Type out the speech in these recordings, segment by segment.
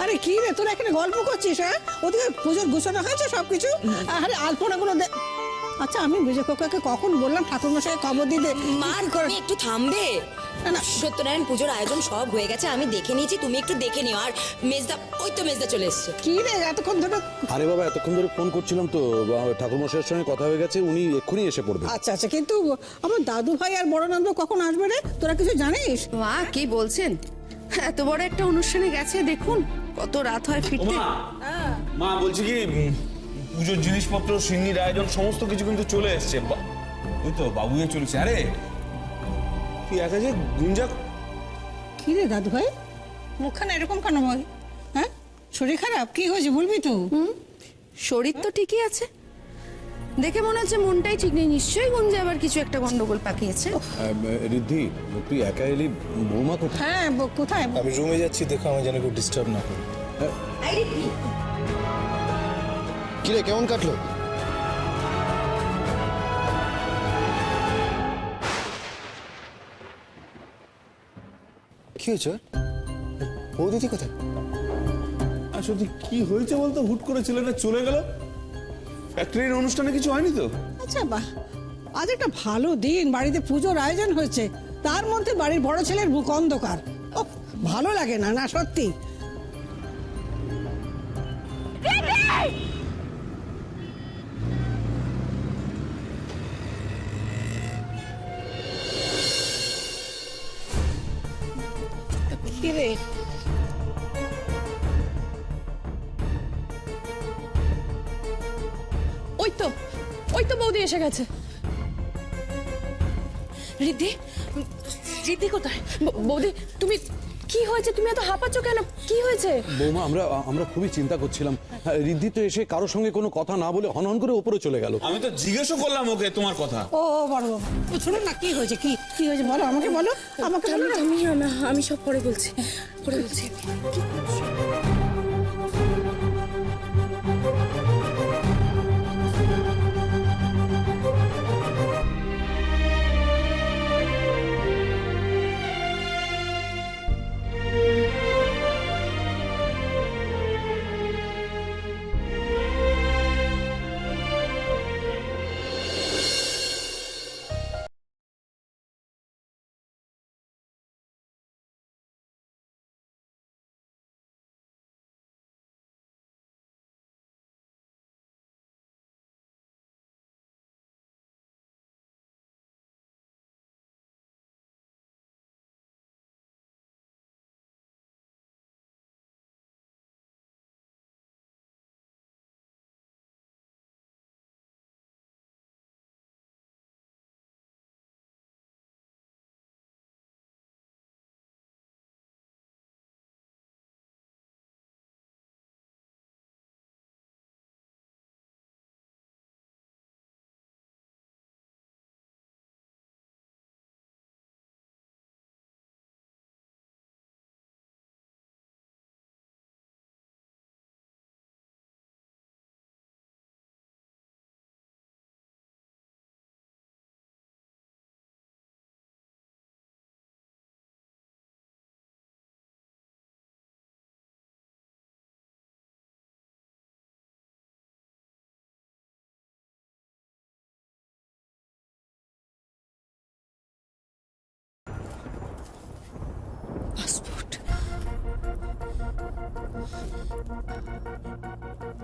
আরে কি রে, তোরা এখানে গল্প করছিস? হ্যাঁ, ওদিকে পুজোর গুছানো হয়েছে সবকিছু? আরে আলপনাগুলো দে। আচ্ছা, আমি বিজয় কাকাকে কখন বললাম ঠাকুরমশাই খবর দিতে? মা তুমি একটু থামবে। সত্যনারায়ণ পুজোর আয়োজন সব হয়ে গেছে, আমি দেখে নিয়েছি, তুমি একটু দেখে নিও। আর মেজদা, ওই তো মেজদা চলে এসছে। কি রে এতক্ষণ ধরে? আরে বাবা, এতক্ষণ ধরে ফোন করছিলাম তো, ঠাকুরমশাইয়ের সঙ্গে কথা হয়ে গেছে, উনি এক্ষুনি এসে পড়বে। আচ্ছা আচ্ছা, কিন্তু আমার দাদু ভাই আর বড় নন্দ কখন আসবে রে? তোরা কিছু জানিস? মা কি বলছেন? এত বড় একটা অনুষ্ঠানে গেছে, দেখুন কত রাত হয় ফিরতে। মা বলছি কি, পুজোর জিনিসপত্র, সিন্নির আয়োজন সমস্ত কিছু কিন্তু চলে এসছে। ওই তো বাবুয়ে চলেছে। আরে তুই একা যে গুঞ্জা। কি রে দাদু ভাই, মুখখানা এরকম কেন ভাই? হ্যাঁ, শরীর খারাপ? কি হয়েছে বলবি তো? শরীর তো ঠিকই আছে, দেখে মনে হচ্ছে মনটাই ঠিক নেই। নিশ্চয়ই গুঞ্জে আবার কিছু একটা গন্ডগোল পাকিয়েছে। রিদ্ধি, তুই একা এলি, বৌমা কোথায়? হ্যাঁ, কোথায়? আমি রুমে যাচ্ছি, দেখো আমি যেন কেউ ডিস্টার্ব না করি। কিরে, কেমন কাটলো? কি হয়েছে? ও দিদি কোথায়? আসলে কি হয়েছে বলতো? হুট করে ছেলেটা চলে গেল। ফ্যাক্টরির অনুষ্ঠানে কিছু হয়নি তো? আচ্ছা বাহ, আজ একটা ভালো দিন, বাড়িতে পুজোর আয়োজন হয়েছে, তার মধ্যে বাড়ির বড় ছেলের মুখ অন্ধকার। ও, ভালো লাগে না, না সত্যি। কি রে? ওই তো বৌদি এসে গেছে। রিদ্ধি, রিদ্ধি কোথায়? বৌদি, তুমি কি হয়েছে? তুমি এত হাঁপাচ্ছ কেন? কি হয়েছে? বৌমা, আমরা খুবই চিন্তা করছিলাম। রিদ্ধি তো এসে কারোর সঙ্গে কোনো কথা না বলে হনহন করে উপরে চলে গেল। আমি তো জিজ্ঞেসও করলাম ওকে তোমার কথা। ও বড় বাবা, শোনো না, কি হয়েছে? কি হয়েছে বলো, আমাকে বলো, আমাকে বলো না। আমি সব পরে বলছি, পরে বলছি।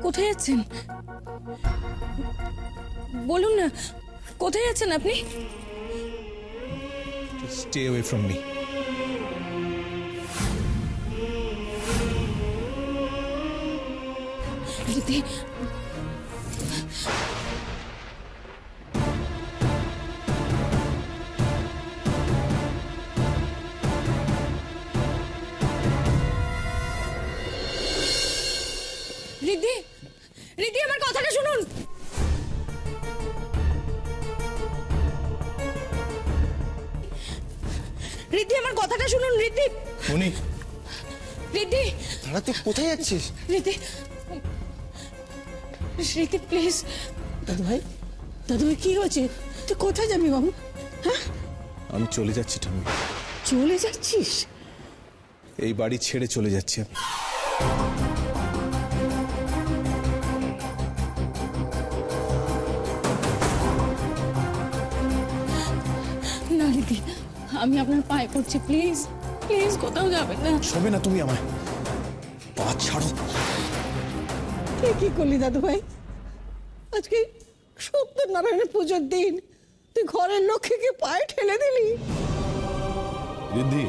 কোথায় যাচ্ছেন? বলুন না, কোথায় যাচ্ছেন আপনি? Stay away from me. Riddhi, Riddhi, Riddhi, আমার কথাটা শুনুন। রিদ্ধি, আমার কথাটা শুনুন। রিদ্ধি, উনি রিদ্ধি, দাঁড়া, তুই কোথায় যাচ্ছিস? রিদ্ধি, রিদ্ধি প্লিজ। দাদু ভাই, কি হয়েছে? তুই কোথায় যাবি বাবু? হ্যাঁ, আমি চলে যাচ্ছি ঠাম্মি। চলে যাচ্ছিস? এই বাড়ি ছেড়ে চলে যাচ্ছি আমি। না রিদ্ধি, আমি আপনার পায়ে পড়ছি, প্লিজ প্লিজ কোথাও যাবেন না। শোবে না তুমি আমায়, পা ছাড়ো। তুই কি করলি দাদু ভাই? আজকে সত্যনারায়ণের পুজোর দিন তুই ঘরের লক্ষ্মীকে পায়ে ঠেলে দিলি। রিদ্ধি,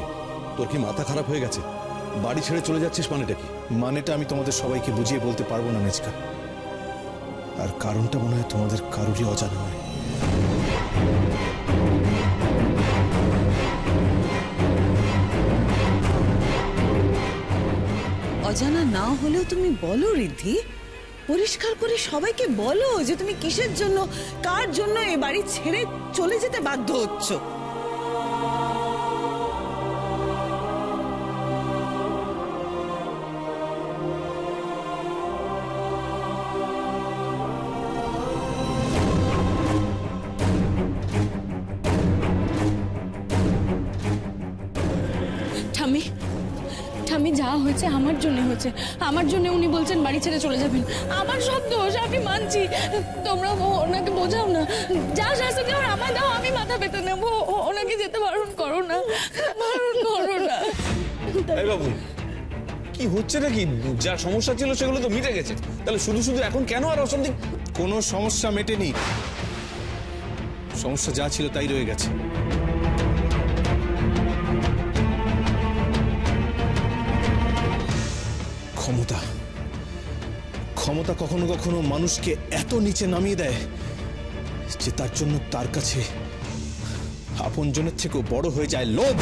তোর কি মাথা খারাপ হয়ে গেছে? বাড়ি ছেড়ে চলে যাচ্ছিস মানেটা কি? মানেটা আমি তোমাদের সবাইকে বুঝিয়ে বলতে পারবো না মেজকা, আর কারণটা মনে হয় তোমাদের কারোরই অজানা নয়। অজানা না হলেও তুমি বলো রিদ্ধি, পরিষ্কার করে সবাইকে বলো যে তুমি কিসের জন্য, কার জন্য এ বাড়ি ছেড়ে চলে যেতে বাধ্য হচ্ছ। ঠাম্মি, ঠাম্মি যা হয়েছে আমার জন্য হয়েছে, আমার জন্য উনি বলছেন বাড়ি ছেড়ে চলে যাবেন। আমার সব দোষ, আমি মানছি। তোমরা ওনাকে বোঝাও না, যা শাস্তি দেওয়ার আমায় দাও, আমি মাথা পেতে নেবো। ওনাকে যেতে বারণ করো না, বারণ করো না। এই বাবু, কি হচ্ছে নাকি? যা সমস্যা ছিল সেগুলো তো মিটে গেছে, তাহলে শুধু শুধু এখন কেন আর অশান্তি? কোনো সমস্যা মেটেনি, সমস্যা যা ছিল তাই রয়ে গেছে। ক্ষমতা, ক্ষমতা কখনো কখনো মানুষকে এত নিচে নামিয়ে দেয় যে তার জন্য তার কাছে আপনজনের থেকেও বড় হয়ে যায় লোভ।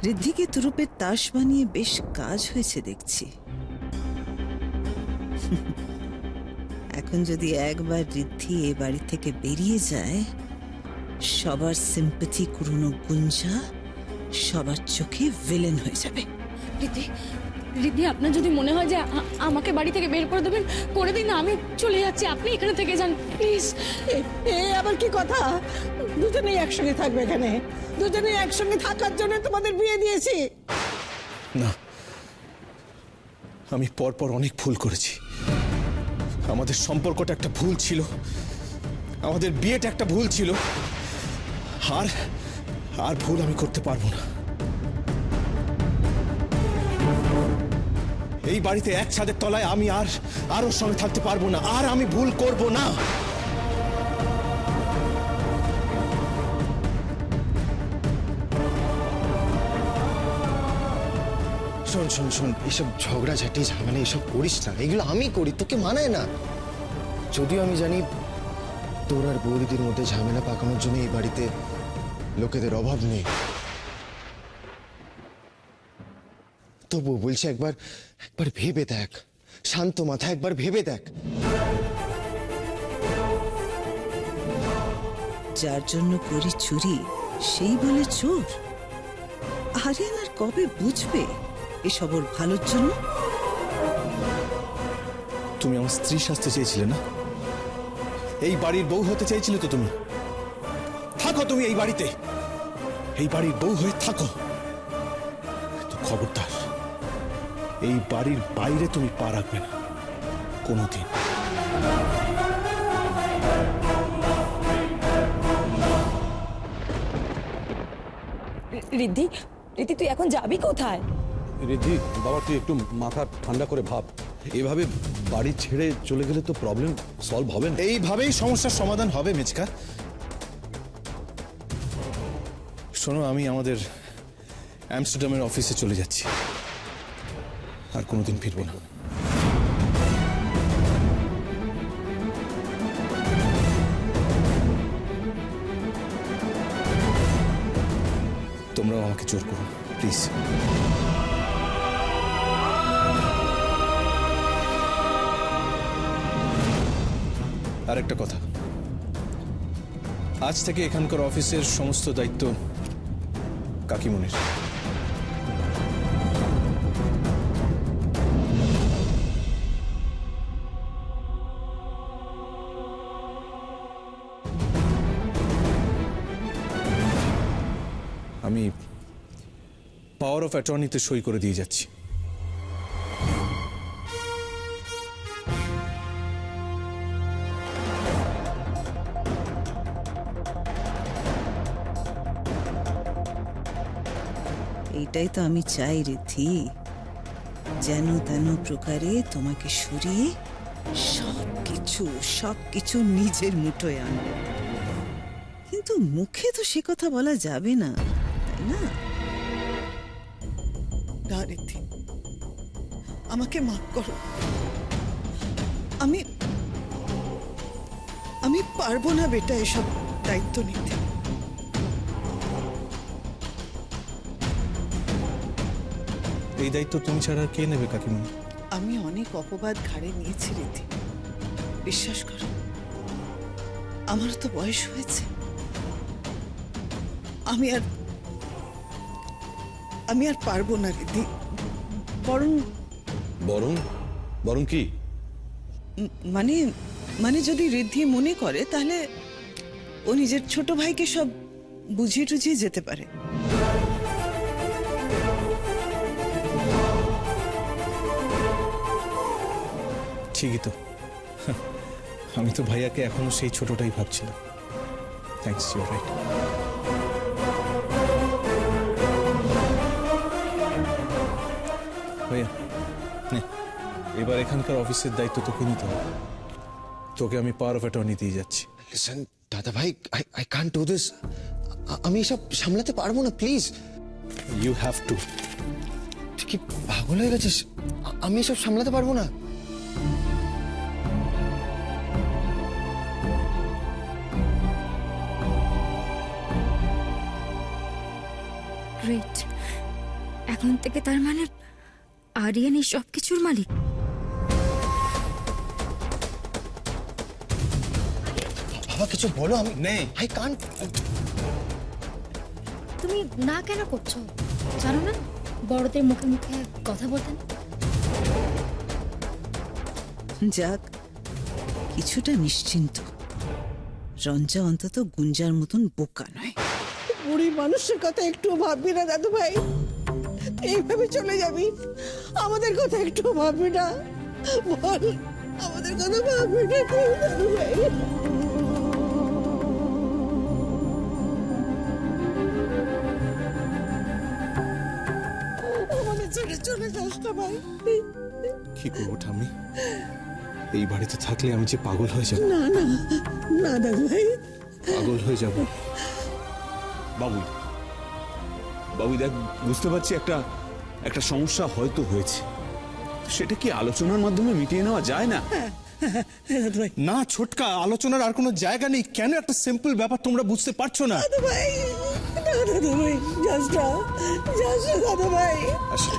রিদ্ধিকে তুরুপের তাস বানিয়ে বেশ কাজ হয়েছে দেখছি। এখন যদি একবার রিদ্ধি এ বাড়ি থেকে বেরিয়ে যায়, সবার সিম্পথি কুড়ুনো গুঞ্জা সবার চোখে ভিলেন হয়ে যাবে। রিদ্ধি, রিদ্ধি, আপনার যদি মনে হয় যে আমাকে বাড়ি থেকে বের করে দেবেন, করে দিন না, আমি চলে যাচ্ছি, আপনি এখানে থেকে যান প্লিজ। এ আবার কি কথা? দুজনেই একসঙ্গে থাকবে এখানে, দুজনেই একসঙ্গে থাকার জন্য তোমাদের বিয়ে দিয়েছি। না, আমি পরপর অনেক ভুল করেছি। আমাদের সম্পর্কটা একটা ভুল ছিল, আমাদের বিয়েটা একটা ভুল ছিল, আর আর ভুল আমি করতে পারবো না। এই বাড়িতে এক ছাদের তলায় আমি আর ওর সঙ্গে থাকতে পারবো না, আর আমি ভুল করব না। শোন শোন শোন, এসব ঝগড়াঝাটি ঝামেলা এসব করিস না, এগুলো আমি করি, তোকে মানায় না। যদিও আমি জানি তোর আর বৌদিদির মধ্যে ঝামেলা পাকানোর জন্য এই বাড়িতে লোকেদের অভাব নেই, তবু বলছি একবার ভেবে দেখ, শান্ত মাথা একবার ভেবে দেখ। যার জন্য করি চুরি সেই বলে চোর। আরিয়ান আর কবে বুঝবে এসব ওর ভালোর জন্য? তুমি আমার স্ত্রী সাজতে চেয়েছিলে না? এই বাড়ির বউ হতে চেয়েছিলে তো তুমি? থাকো তুমি এই বাড়িতে, এই বাড়ির বউ হয়ে থাকো। তো খবরদার, এই বাড়ির বাইরে তুমি পা রাখবে না কোনোদিন। রিদ্ধি, রিদ্ধি, তুই এখন যাবি কোথায়? রিদ্ধি বাবা, তুই একটু মাথা ঠান্ডা করে ভাব। এভাবে বাড়ি ছেড়ে চলে গেলে তো প্রবলেম সলভ হবে না। এইভাবেই সমস্যার সমাধান হবে মেজকা। শোনো, আমি আমাদের অ্যামস্টারডামের অফিসে চলে যাচ্ছি, আর কোনোদিন ফিরবো না। তোমরাও আমাকে জোর করো প্লিজ। আর একটা কথা, আজ থেকে এখানকার অফিসের সমস্ত দায়িত্ব কাকিমণির। পাওয়ার অফ অ্যাটর্নিতে সই করে দিয়ে যাচ্ছি। এইটাই তো আমি চাই রিদ্ধি, যেন তেন প্রকারে তোমাকে সরিয়ে সবকিছু নিজের মুঠোয় আনবো। কিন্তু মুখে তো সে কথা বলা যাবে না, তাই না? না রিদ্ধি, আমাকে মাফ করো। আমি আমি পারবো না বেটা এসব দায়িত্ব নিতে। এই দায়িত্ব তুমি ছাড়া আর কে নেবে কাকিমা? আমি অনেক অপবাদ ঘাড়ে নিয়েছি রিদ্ধি, বিশ্বাস করো। আমার তো বয়স হয়েছে। আমি আর পারবো না রিদ্ধি। বরং বরং বরং কি? মানে যদি রিদ্ধি মনে করে তাহলে ও নিজের ছোট ভাইকে সব বুঝিয়ে টুঝিয়ে যেতে পারে। ঠিকই তো। আমি তো ভাইয়াকে এখনো সেই ছোটটাই ভাবছিলাম। Thanks, you right. ভাইয়া নে, এবার এখানকার অফিসের দায়িত্ব তোকে নিতে হবে। তোকে আমি পাওয়ার অফ অ্যাটর্নি দিয়ে যাচ্ছি। লিসেন দাদা ভাই, আই কান্ট ডু দিস। আমি এসব সামলাতে পারবো না, প্লিজ। You have to. তুই কি পাগল হয়ে গেছিস? আমি এসব সামলাতে পারবো না। গ্রেট, এখন থেকে তার মানে আরিয়ান এই সব কিছুর মালিক। বাবা কিছু বলো। আমি নেই। I can't. তুমি না কেন করছো? জানো না বড়দের মুখে মুখে কথা বলতেন। যাক, কিছুটা নিশ্চিন্ত। রঞ্জা অন্তত গুঞ্জার মতন বোকা নয়। বুড়ি মানুষের কথা একটু ভাববি না দাদু ভাই? এইভাবে চলে যাবি? আমাদের কথা একটু ভাববি না? বল, আমাদের কথা ভাববি না তুই দাদু ভাই? আমাদের ছেড়ে চলে যাস না ভাই। কি করবো ঠাম্মি? এই বাড়িতে থাকলে আমি যে পাগল হয়ে যাব। না না না দাদু ভাই, পাগল হয়ে যাব। বাবুই, বাবুই দেখ, বুঝতে পারছি একটা সমস্যা হয়তো হয়েছে। সেটা কি আলোচনার মাধ্যমে মিটিয়ে নেওয়া যায় না? দাদু ভাই, না ছোটকা, আলোচনার আর কোনো জায়গা নেই। কেন একটা সিম্পল ব্যাপার তোমরা বুঝতে পারছো না? দাদু ভাই, না দাদু ভাই, যাস না দাদু ভাই। আসি।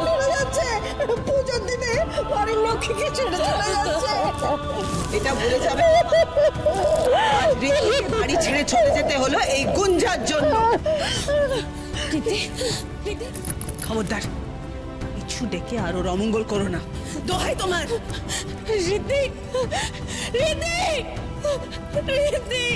চলে যাচ্ছে পুজোর দিনে বাড়ির লক্ষ্মীকে ছেড়ে চলে যাচ্ছে। এটা ভুলে যাবে, রিদ্ধিকে বাড়ি ছেড়ে চলে যেতে হলো এই গুঞ্জার জন্য। খবরদার, কিছু ডেকে আরো অমঙ্গল করো না, দোহাই তোমার। রিদ্ধি, রিদ্ধি, রিদ্ধি।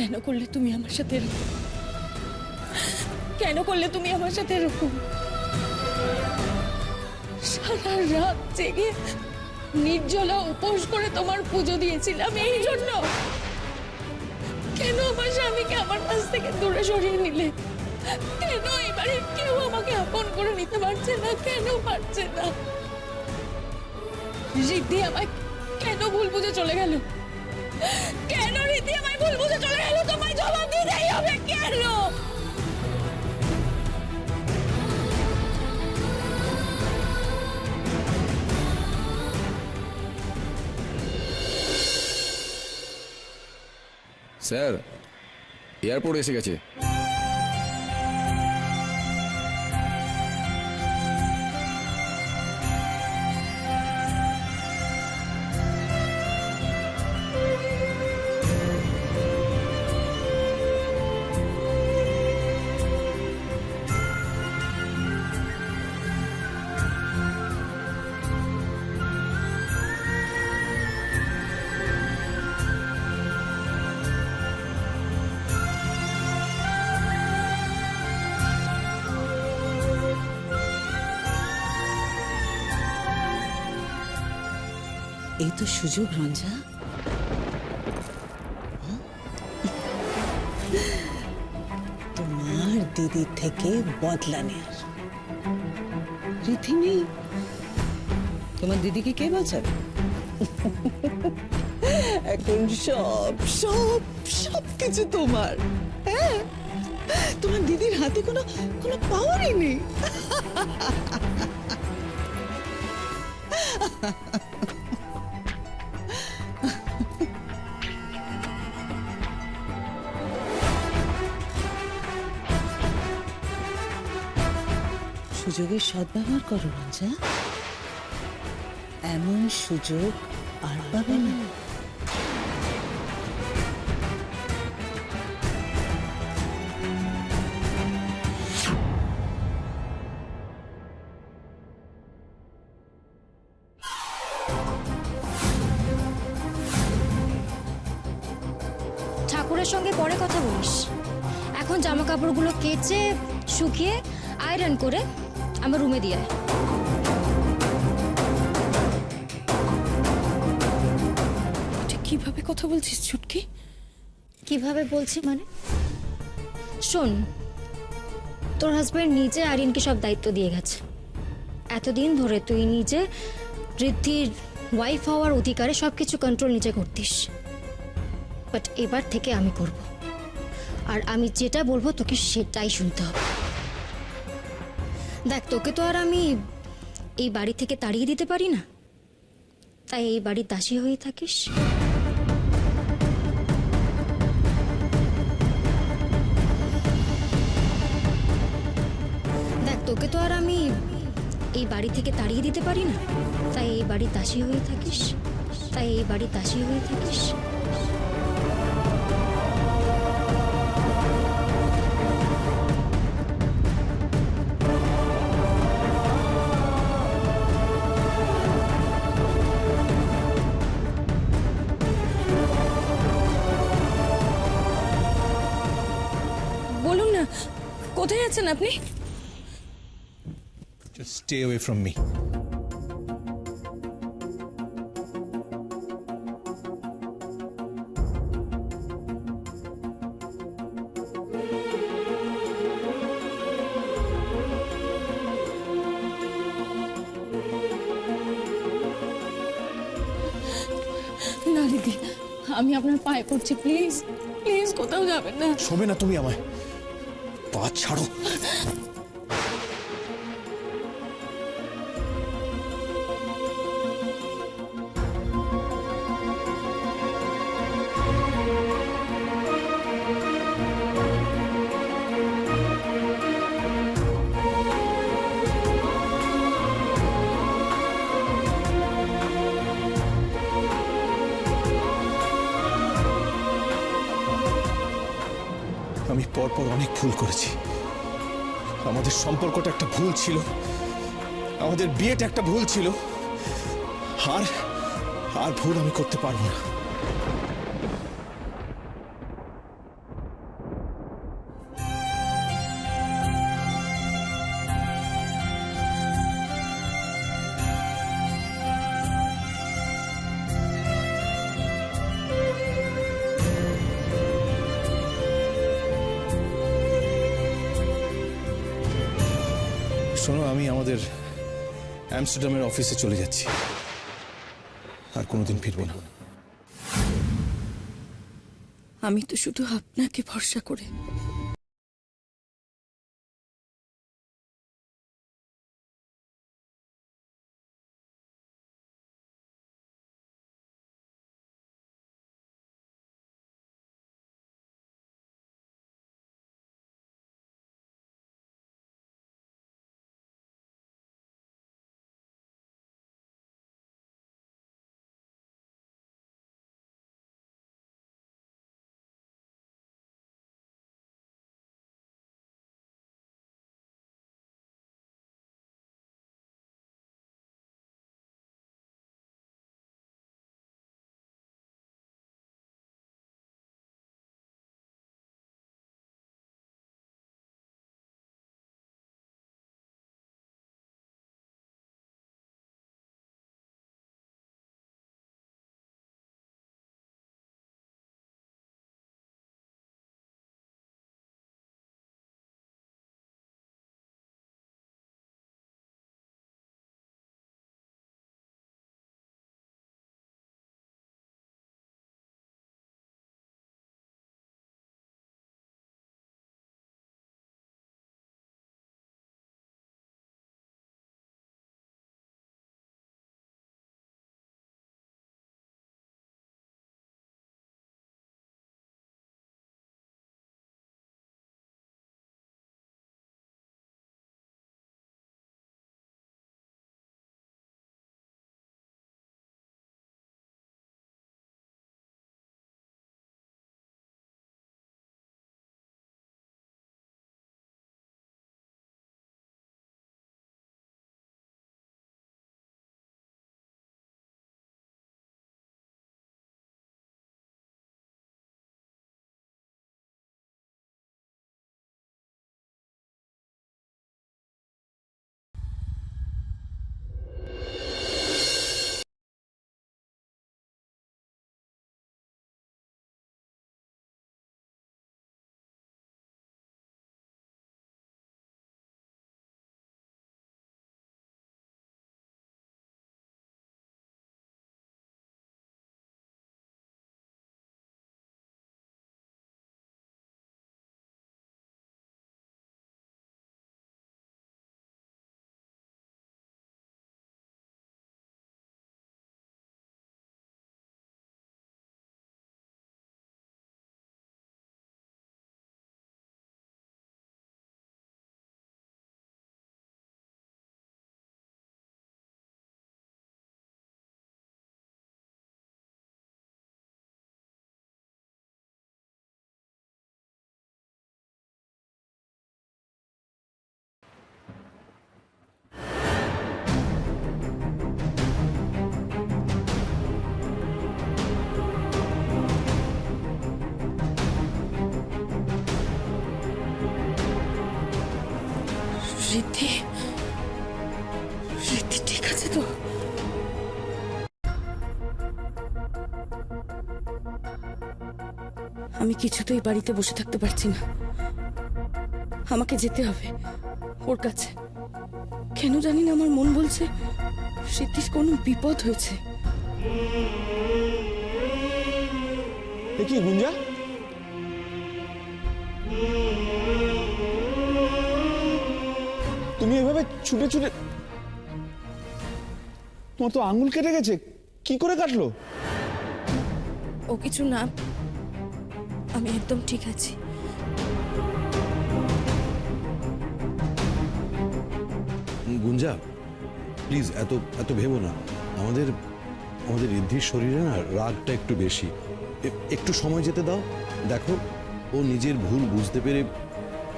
কেন করলে তুমি আমার সাথে এরকম? কেন করলে তুমি আমার সাথে এরকম? সারা রাত জেগে নির্জলা উপোস করে তোমার পুজো দিয়েছিলাম এই জন্য। কেন আমার স্বামীকে আমার কাছ থেকে দূরে সরিয়ে নিলে? কেন এবারে কেউ আমাকে আপন করে নিতে পারছে না? কেন পারছে না? রিদ্ধি আমায় কেন ভুল বুঝে চলে গেল? কেন রিদ্ধি আমায় ভুল বুঝে চলে গেল? তোমায় জবাব দিতেই হবে। কেন? স্যার, এয়ারপোর্ট এসে গেছে। এই তো সুযোগ রঞ্জা। তোমার দিদির থেকে বদলা নেয়ার। রীতি নেই, তোমার দিদিকে কে বাঁচাবে? এখন সব সব সব কিছু তোমার। হ্যাঁ, তোমার দিদির হাতে কোনো কোনো পাওয়ারই নেই। সুযোগের সদ্ব্যবহার করো রঞ্জা, এমন সুযোগ আর পাবে না। ঠাকুরের সঙ্গে পরে কথা বলিস। এখন জামা কাপড়গুলো কেচে শুকিয়ে আয়রন করে আমার রুমে দিয়ে আয়। কিভাবে কথা বলছিস ছুটকি? কিভাবে বলছি মানে? শোন, তোর হাজবেন্ড নিজে আরিনকে সব দায়িত্ব দিয়ে গেছে। এতদিন ধরে তুই নিজে ঋদ্ধির ওয়াইফ হওয়ার অধিকারে সবকিছু কন্ট্রোল নিজে করতিস, বাট এবার থেকে আমি করব, আর আমি যেটা বলবো তোকে সেটাই শুনতে হবে। দেখ, তোকে তো আর আমি এই বাড়ি থেকে তাড়িয়ে দিতে পারি না, তাই এই বাড়ির দাসী হয়ে থাকিস। দেখ, তোকে তো আর আমি এই বাড়ি থেকে তাড়িয়ে দিতে পারি না, তাই এই বাড়ির দাসী হয়ে থাকিস। তাই এই বাড়ির দাসী হয়ে থাকিস। বলুন না, কোথায় আছেন আপনি? Just stay away from me. না দিদি, আমি আপনার পায়ে পড়ছি, প্লিজ প্লিজ কোথাও যাবেন না। শোবে না তুমি আমায়, পা ছাড়ো। আমি পরপর অনেক ভুল করেছি। আমাদের সম্পর্কটা একটা ভুল ছিল, আমাদের বিয়েটা একটা ভুল ছিল, আর আর ভুল আমি করতে পারবো না। আমাদের অ্যামস্টারডামের অফিসে চলে যাচ্ছি, আর কোনোদিন ফিরবো না। আমি তো শুধু আপনাকে ভরসা করে রিদ্ধি, রিদ্ধি ঠিক আছে তো? আমি কিছুতেই বাড়িতে বসে থাকতে পারছি না, আমাকে যেতে হবে ওর কাছে। কেন জানি না আমার মন বলছে সিদ্ধির কোনো বিপদ হয়েছে। কি গুঞ্জা, তুমি এভাবে ছুটে ছুটে, তোমার তো আঙুল কেটে গেছে, কি করে কাটলো? ও কিছু না, আমি একদম ঠিক আছি। গুঞ্জা প্লিজ এত এত ভেবো না। আমাদের আমাদের রিদ্ধির শরীরে না রাগটা একটু বেশি। একটু সময় যেতে দাও, দেখো ও নিজের ভুল বুঝতে পেরে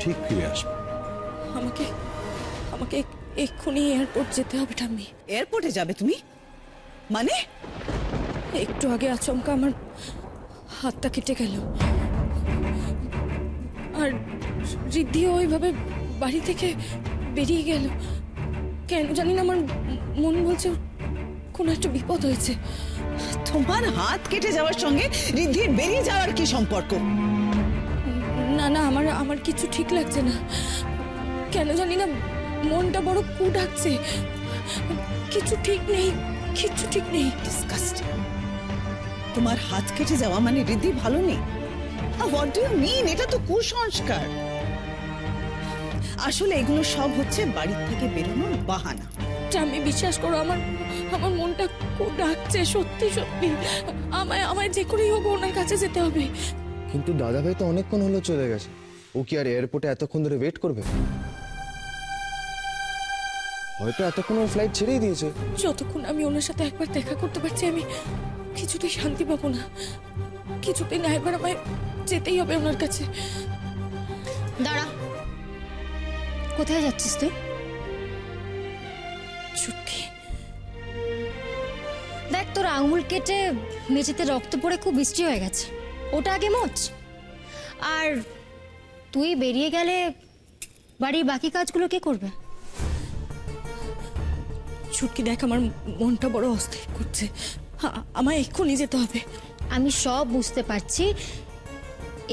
ঠিক ফিরে আসবে। আমাকে আমাকে এক্ষুনি এয়ারপোর্ট যেতে হবে ঠাম্মি। এয়ারপোর্টে যাবে তুমি? মানে? একটু আগে আচমকা আমার হাতটা কেটে গেল, আর রিদ্ধিও ওইভাবে বাড়ি থেকে বেরিয়ে গেল। কেন জানি না আমার মন বলছে কোনো একটা বিপদ হয়েছে। তোমার হাত কেটে যাওয়ার সঙ্গে রিদ্ধির বেরিয়ে যাওয়ার কি সম্পর্ক? না না, আমার কিছু ঠিক লাগছে না। কেন জানি না মনটা বড় কু ডাকছে। কিছু ঠিক নেই, কিছু ঠিক নেই। ডিসকাস্টিং। তোমার হাত কেটে যাওয়া মানে রিদ্ধি ভালো নেই? What do you mean? এটা তো কুসংস্কার। আসলে এগুলো সব হচ্ছে বাড়ি থেকে বেরোনোর বাহানা। আমি বিশ্বাস করো, আমার আমার মনটা কু ডাকছে, সত্যি সত্যি। আমায় যে করেই হোক ওনার কাছে যেতে হবে। কিন্তু দাদাভাই তো অনেকক্ষণ হলো চলে গেছে, ও কি আর এয়ারপোর্টে এতক্ষণ ধরে ওয়েট করবে? হয়তো এতক্ষণ ওর ফ্লাইট ছেড়েই দিয়েছে। যতক্ষণ আমি ওনার সাথে একবার দেখা করতে পারছি আমি কিছুতেই শান্তি পাবো না। কিছুতেই না, একবার আমায় যেতেই হবে ওনার কাছে। দাঁড়া, কোথায় যাচ্ছিস তুই? চুটকি, দেখ তোর আঙুল কেটে মেঝেতে রক্ত পড়ে খুব বৃষ্টি হয়ে গেছে, ওটা আগে মোচ। আর তুই বেরিয়ে গেলে বাড়ির বাকি কাজগুলো কে করবে? চুটকি দেখ, আমার মনটা বড় অস্থির করছে। আমায় এক্ষুনি যেতে হবে। আমি সব বুঝতে পারছি,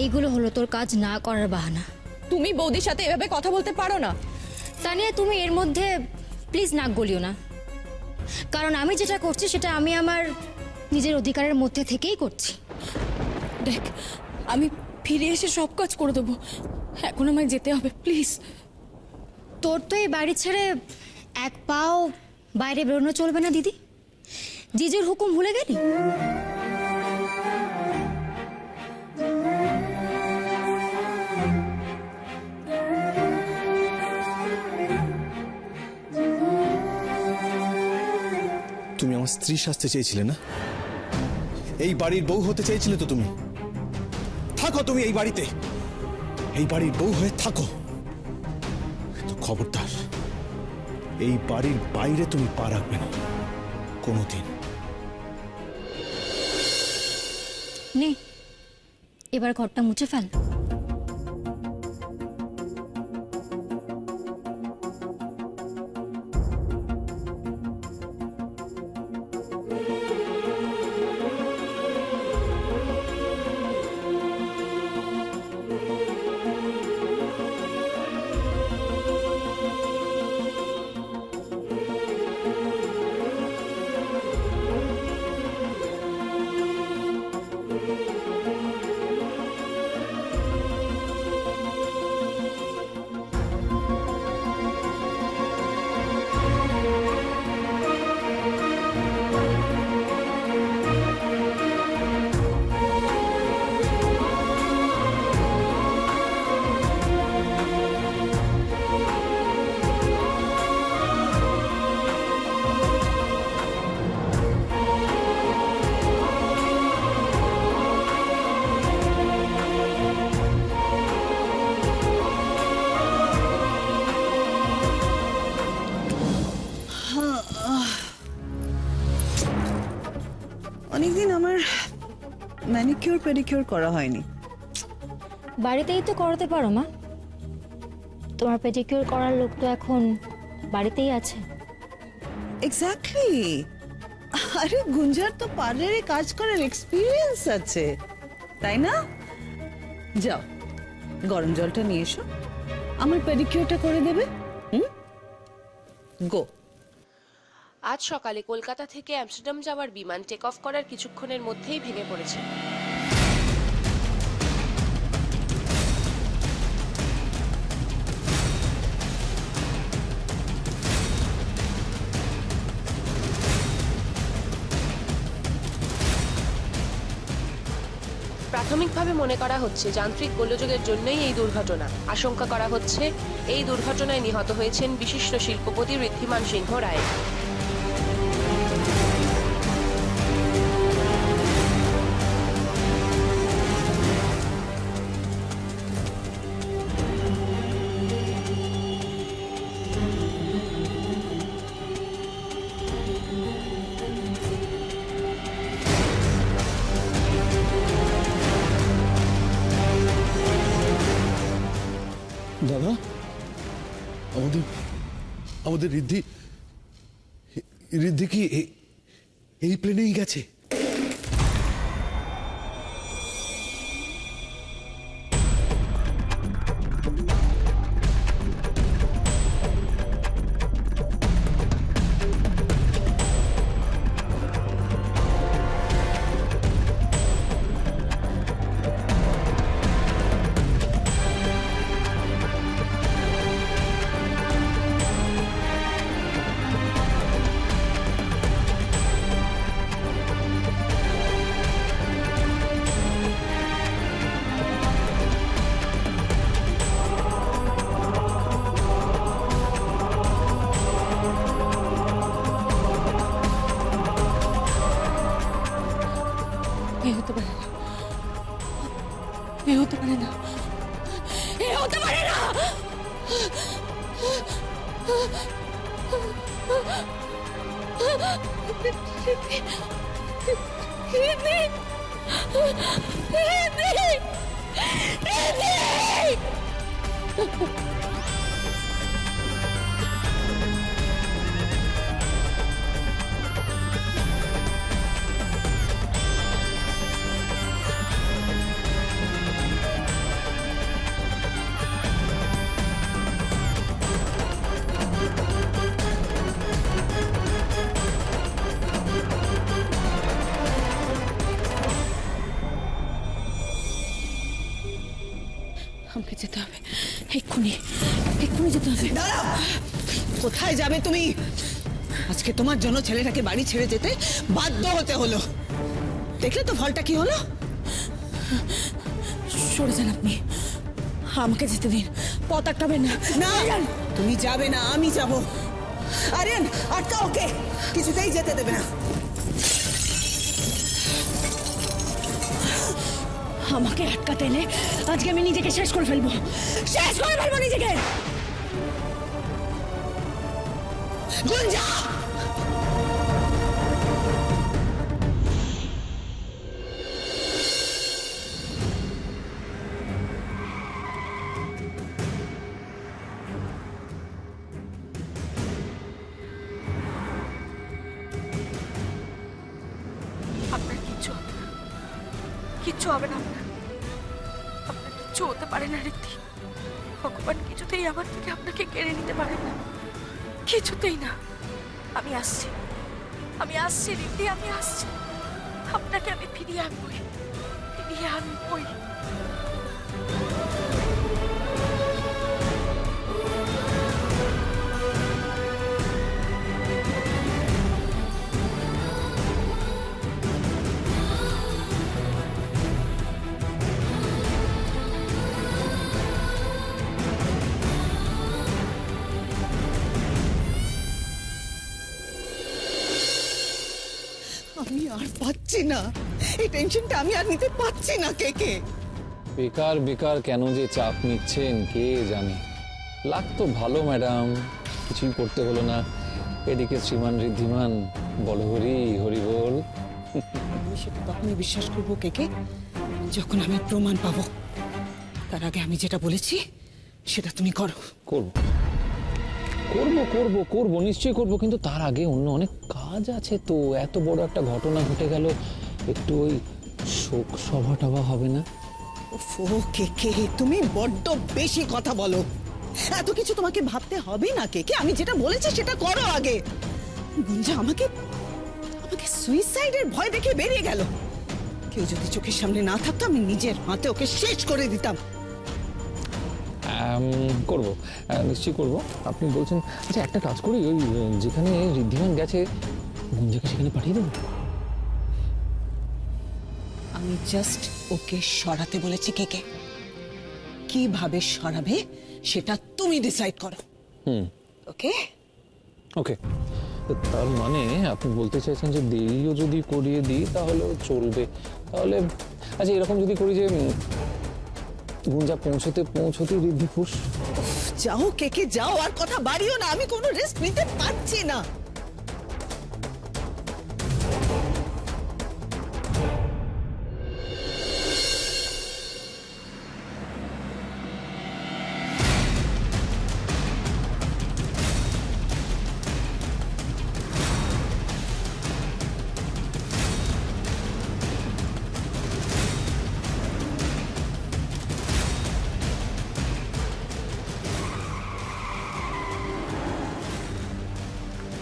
এইগুলো হলো তোর কাজ না করার বাহানা। তুমি বৌদির সাথে এভাবে কথা বলতে পারো না। তানিয়া, তুমি এর মধ্যে প্লিজ নাক গলিও না, কারণ আমি যেটা করছি সেটা আমি আমার নিজের অধিকারের মধ্যে থেকেই করছি। দেখ, আমি ফিরে এসে সব কাজ করে দেবো, এখন আমায় যেতে হবে প্লিজ। তোর তো এই বাড়ি ছেড়ে এক পাও বাইরে বেরোনো চলবে না দিদি। জিজুর হুকুম ভুলে গেলি? তুমি আমার স্ত্রী সাজতে চেয়েছিলে না? এই বাড়ির বউ হতে চেয়েছিলে তো তুমি? থাকো তুমি এই বাড়িতে, এই বাড়ির বউ হয়ে থাকো। তো খবরদার, এই বাড়ির বাইরে তুমি পা রাখবে না কোনোদিন। নে, এবার ঘরটা মুছে ফেল। অনেকদিন আমার ম্যানিকিউর পেডিকিউর করা হয়নি। বাড়িতেই তো করাতে পারো মা, তোমার পেডিকিউর করার লোক তো এখন বাড়িতেই আছে। এক্স্যাক্টলি। আরে গুঞ্জার তো পার্লারে কাজ করার এক্সপিরিয়েন্স আছে, তাই না? যাও, গরম জলটা নিয়ে এসো, আমার পেডিকিউরটা করে দেবে। গো। আজ সকালে কলকাতা থেকে অ্যামস্টারডাম যাওয়ার বিমান টেক অফ করার কিছুক্ষণের মধ্যেই ভেঙে পড়েছে। প্রাথমিকভাবে মনে করা হচ্ছে যান্ত্রিক গোলযোগের জন্যই এই দুর্ঘটনা। আশঙ্কা করা হচ্ছে এই দুর্ঘটনায় নিহত হয়েছেন বিশিষ্ট শিল্পপতি ঋদ্ধিমান সিংহ রায়। দাদা, আমাদের আমাদের ঋদ্ধি ঋদ্ধি কি এই প্লেনেই গেছে? এ হতে পারে না, এ হতে পারে না, এ হতে পারে না। আমাকে যেতে হবে, এক্ষুনি এক্ষুনি যেতে হবে। দাঁড়াও, কোথায় যাবে তুমি? আজকে তোমার জন্য ছেলেটাকে বাড়ি ছেড়ে যেতে বাধ্য হতে হলো। দেখলে তো ফলটা কি হলো? সরে যান আপনি, আমাকে যেতে দিন, পথ আটকাবেন না। না, তুমি যাবে না, আমি যাব। আরিয়ান, আটকা ওকে, কিছুতেই যেতে দেবে না। আমাকে আটকাতে এলে আজকে আমি নিজেকে শেষ করে ফেলবো, শেষ করে ফেলবো নিজেকে। গুঞ্জা! আপনার কিচ্ছু হবে না, কিচ্ছু হবে না আপনার, আপনার কিচ্ছু হতে পারে না ঋদ্ধি। ভগবান কিছুতেই আমার থেকে আপনাকে কেড়ে নিতে পারেন না, কিছুতেই না। আমি আসছি, আমি আসছি ঋদ্ধি, আমি আসছি। আপনাকে আমি ফিরিয়ে আনবই, ফিরিয়ে আনবই। আমি আর পাচ্ছি না, এই টেনশনটা আমি আর নিতে পারছি না। কে কে বেকার বেকার কেন যে চাপ নিচ্ছেন কে জানে। লাগতো ভালো ম্যাডাম, কিছুই করতে হলো না। এদিকে শ্রীমান ঋদ্ধিমান বল হরি হরি বল। আমি সেটা তখনই বিশ্বাস করবো কে কে, যখন আমি প্রমাণ পাবো। তার আগে আমি যেটা বলেছি সেটা তুমি করো। করবো করবো করবো করবো নিশ্চয়ই করবো, কিন্তু তার আগে অন্য অনেক কাজ আছে তো। এত বড় একটা ঘটনা ঘটে গেল, একটু ওই শোক সভা টভা হবে না? ও কে কে, তুমি বড্ড বেশি কথা বলো। এত কিছু তোমাকে ভাবতে হবে না কে কে, আমি যেটা বলেছি সেটা করো আগে। গুঞ্জা আমাকে আমাকে সুইসাইডের ভয় দেখে বেরিয়ে গেল। কেউ যদি চোখের সামনে না থাকতো আমি নিজের হাতে ওকে শেষ করে দিতাম। করবো, নিশ্চয়ই করবো। আপনি বলছেন, আচ্ছা একটা কাজ করি, ওই যেখানে ঋদ্ধিমান গেছে গুঞ্জাকে সেখানে পাঠিয়ে দেবো। আমি জাস্ট ওকে সরাতে বলেছি কে কে, কিভাবে সরাবে সেটা তুমি ডিসাইড করো। ওকে ওকে, তার মানে আপনি বলতে চাইছেন যে দেরিও যদি করিয়ে দিই তাহলেও চলবে। তাহলে আচ্ছা এরকম যদি করি যে গুঞ্জা পৌঁছতে পৌঁছতে ঋদ্ধি ফুস। যাও কে কে যাও, আর কথা বাড়িও না, আমি কোনো রিস্ক নিতে পারছি না।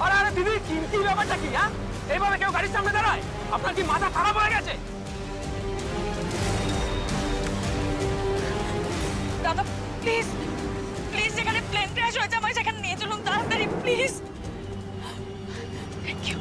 আরে দিদি, কি ব্যাপারটা কি? হ্যাঁ, এইভাবে কেউ গাড়ির সামনে দাঁড়ায়? আপনার কি মাথা খারাপ হয়ে গেছে? দাদা প্লিজ, প্লিজ যেখানে প্লেন ক্র্যাশ হয়েছে আমাকে সেখানে নিয়ে চলুন তাড়াতাড়ি প্লিজ। Thank you.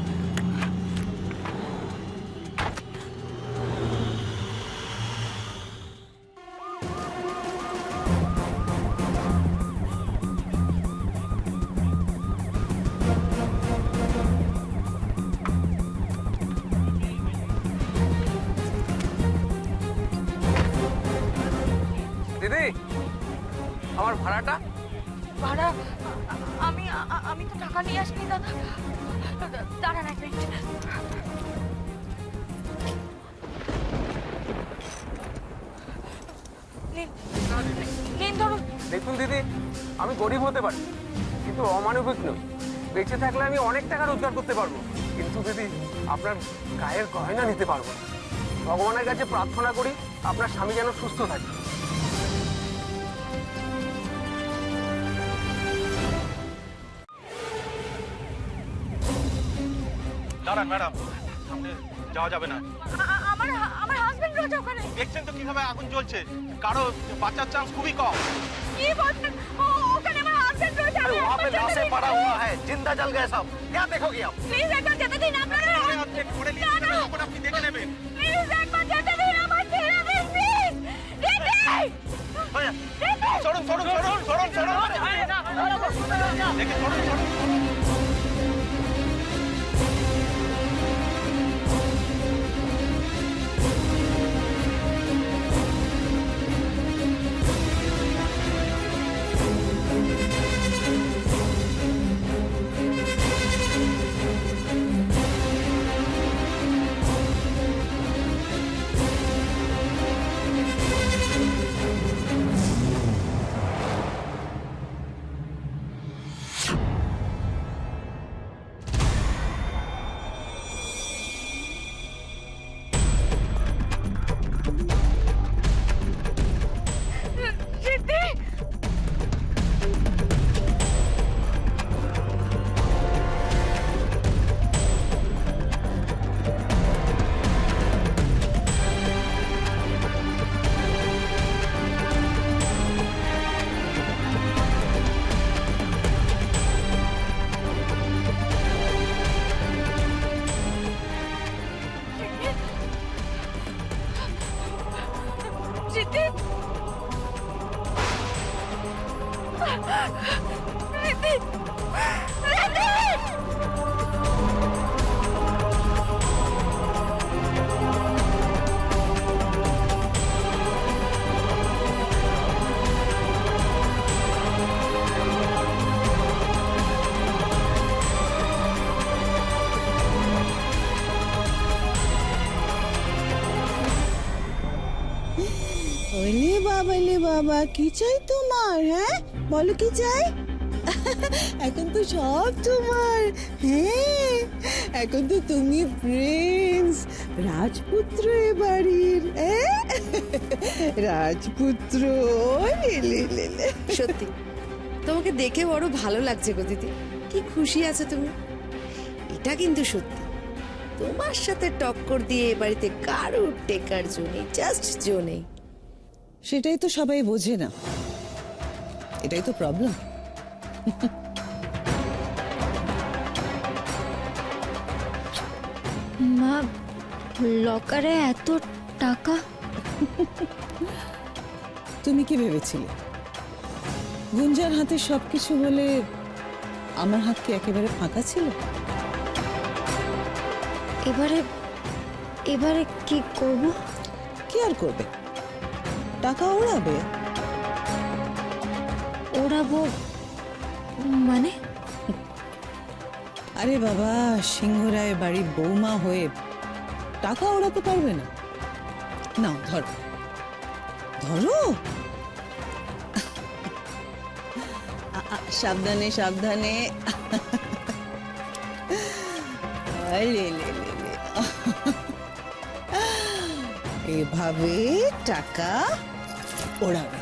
আমার ভাড়াটা? ভাড়া আমি আমি তো টাকা নিয়ে আসিনি দাদা। দাঁড়ান এক মিনিট। নিন ধরুন। দেখুন দিদি, আমি গরিব হতে পারি কিন্তু অমানবিক নই। বেঁচে থাকলে আমি অনেক টাকা রোজগার করতে পারবো, কিন্তু দিদি আপনার গায়ের গয়না নিতে পারবো না। ভগবানের কাছে প্রার্থনা করি আপনার স্বামী যেন সুস্থ থাকে। দাঁড়ান ম্যাডাম, সামনে যাওয়া যাবে না। আমার আমার হাজবেন্ড রয়েছে ওখানে। দেখছেন তো কিভাবে আগুন জ্বলছে, কারো বাঁচার চান্স খুবই কম। কি বলছেন? ওখানে আমার হাজবেন্ড রয়েছে। अरे वहाँ पे लाशें पड़ा हुआ है, जिंदा जल गए सब। क्या देखोगे आप? প্লিজ একবার যেতে দিন আপনারা। তখন আপনি দেখে নেবেন। প্লিজ একবার যেতে দিন আমার ছেড়ে দিন প্লিজ। সরুন সরুন সরুন সরুন সরুন, দেখে সরুন সরুন। ওলে বাবা কি চাই তোমার? হ্যাঁ বলো কি চাই? এখন তো সব তোমার। হ্যাঁ এখন তো তুমি প্রিন্স, রাজপুত্র এ বাড়ির। রাজপুত্র। সত্যি তোমাকে দেখে বড় ভালো লাগছে গো দিদি, কি খুশি আছো তুমি। এটা কিন্তু সত্যি, তোমার সাথে টক্কর দিয়ে এ বাড়িতে কারোর টেকার জো নেই, জাস্ট জো নেই। সেটাই তো সবাই বোঝে না, এটাই তো প্রবলেম। মা লকারে এত টাকা? তুমি কি ভেবেছিলে গুঞ্জার হাতে সবকিছু বলে আমার হাত কি একেবারে ফাঁকা ছিল? এবারে এবারে কি করব? কি আর করবে, টাকা ওড়াবে। ওড়াবো মানে? আরে বাবা, সিংহরায় বাড়ির বৌমা হয়ে টাকা ওড়াতে পারবে না? নাও ধরো ধরো। সাবধানে সাবধানে। এভাবে টাকা ওড়াবে,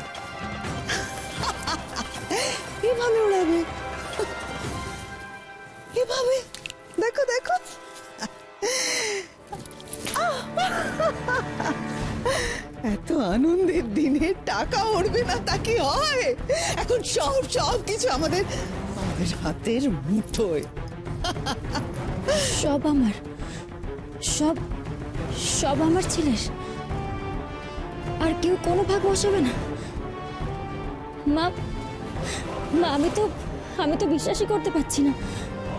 এভাবে ওড়াবে, এভাবে। দেখো দেখো, এত আনন্দের দিনে টাকা উড়বে না তা কি হয়? এখন সব সব কিছু আমাদের আমাদের হাতের মুঠোয়। সব আমার, সব সব আমার ছেলের, আর কেউ কোনো ভাগ বসাবে না? মা মা আমি তো বিশ্বাসই করতে পারছি না,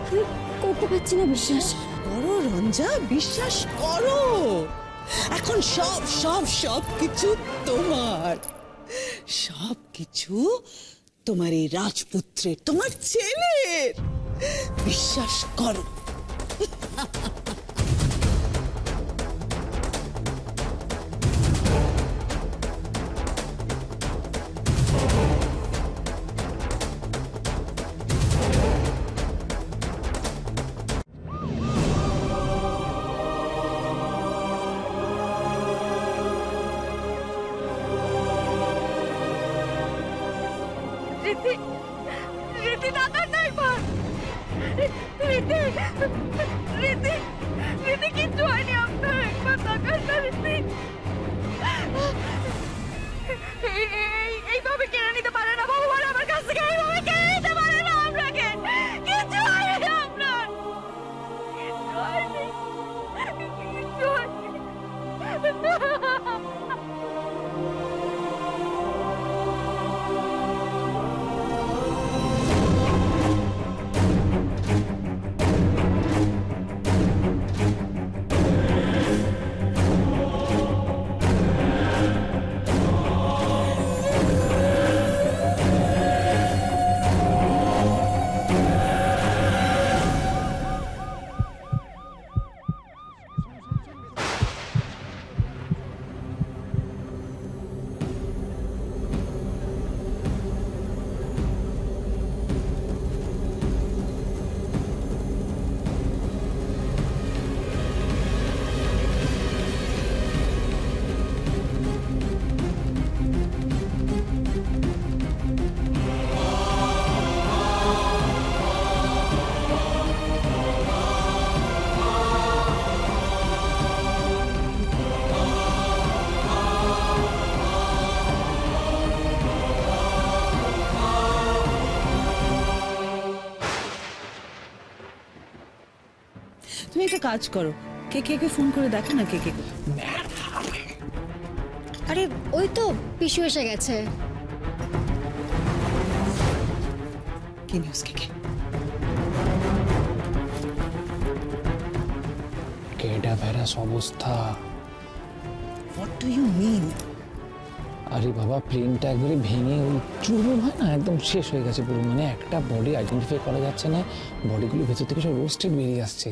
আমি করতে পারছি না বিশ্বাস। করো রঞ্জা, বিশ্বাস করো। এখন সব সব সব কিছু তোমার, সব কিছু তোমার এই রাজপুত্রের, তোমার ছেলের। বিশ্বাস করো। রীতি, রীতি তাকান না একবার। রীতি, রীতি, রীতি কিচ্ছু হয়নি আপনার, একবার তাকান না রীতি। এইভাবে কেড়ে নিতে পারে না ভগবান আমার কাছ থেকে, এইভাবে কেড়ে নিতে পারে না আপনাকে। কিচ্ছু হয়নি আপনার, কিচ্ছু হয়নি, কিচ্ছু হয়নি। তুমি একটা কাজ করো, কে কে কে ফোন করে দেখো না কে কে। আরে ওই তো পিছু এসে গেছে। কি নিউজ কে কে? কেডা ভেরাস অবস্থা। What do you mean? আরে বাবা, প্লেনটা একবারে ভেঙে ওই চুরমার হয় না, একদম শেষ হয়ে গেছে পুরো। মানে একটা বডি আইডেন্টিফাই করা যাচ্ছে না, বডিগুলো ভেতর থেকে সব রোস্টেড বেরিয়ে আসছে।